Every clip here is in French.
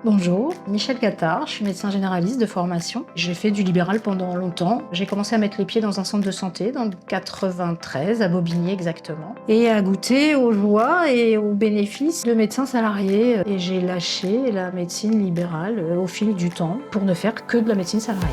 Bonjour, Michel Gattard, je suis médecin généraliste de formation. J'ai fait du libéral pendant longtemps. J'ai commencé à mettre les pieds dans un centre de santé dans le 93, à Bobigny exactement, et à goûter aux joies et aux bénéfices de médecin salarié. Et j'ai lâché la médecine libérale au fil du temps pour ne faire que de la médecine salariée.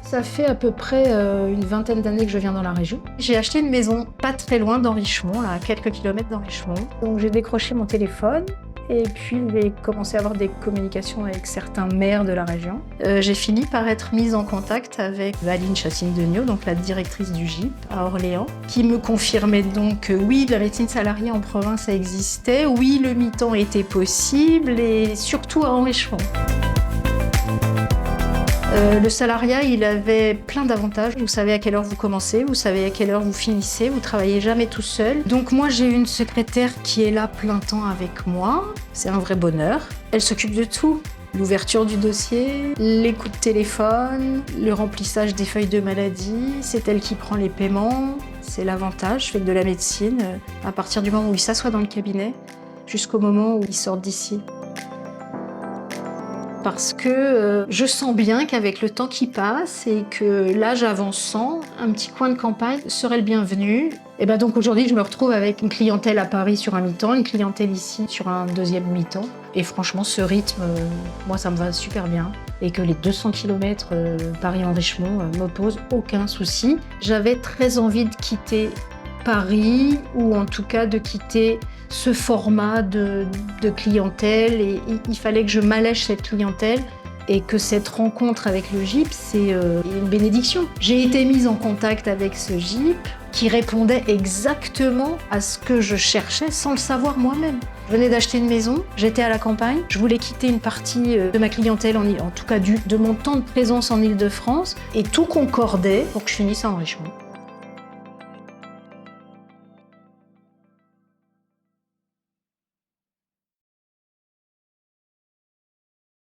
Ça fait à peu près une vingtaine d'années que je viens dans la région. J'ai acheté une maison pas très loin d'Henrichemont, là, à quelques kilomètres d'Henrichemont. Donc j'ai décroché mon téléphone et puis j'ai commencé à avoir des communications avec certains maires de la région. J'ai fini par être mise en contact avec Valine Chassine-Degnaud, donc la directrice du GIP à Orléans, qui me confirmait donc que oui, la médecine salariée en province ça existait, oui, le mi-temps était possible et surtout à Henrichemont. Le salariat, il avait plein d'avantages. Vous savez à quelle heure vous commencez, vous savez à quelle heure vous finissez, vous travaillez jamais tout seul. Donc moi, j'ai une secrétaire qui est là plein temps avec moi. C'est un vrai bonheur. Elle s'occupe de tout. L'ouverture du dossier, les coups de téléphone, le remplissage des feuilles de maladie. C'est elle qui prend les paiements. C'est l'avantage. Je fais de la médecine à partir du moment où il s'assoit dans le cabinet jusqu'au moment où il sort d'ici. Parce que je sens bien qu'avec le temps qui passe et que l'âge avançant, un petit coin de campagne serait le bienvenu. Et ben donc aujourd'hui, je me retrouve avec une clientèle à Paris sur un mi-temps, une clientèle ici sur un deuxième mi-temps. Et franchement, ce rythme, moi, ça me va super bien. Et que les 200 km Paris-Henrichemont me posent aucun souci. J'avais très envie de quitter Paris, ou en tout cas de quitter ce format de clientèle, et il fallait que je m'allège cette clientèle et que cette rencontre avec le GIP, c'est une bénédiction. J'ai été mise en contact avec ce GIP qui répondait exactement à ce que je cherchais sans le savoir moi-même. Je venais d'acheter une maison, j'étais à la campagne, je voulais quitter une partie de ma clientèle, en tout cas de mon temps de présence en Île-de-France, et tout concordait pour que je finisse à Henrichemont.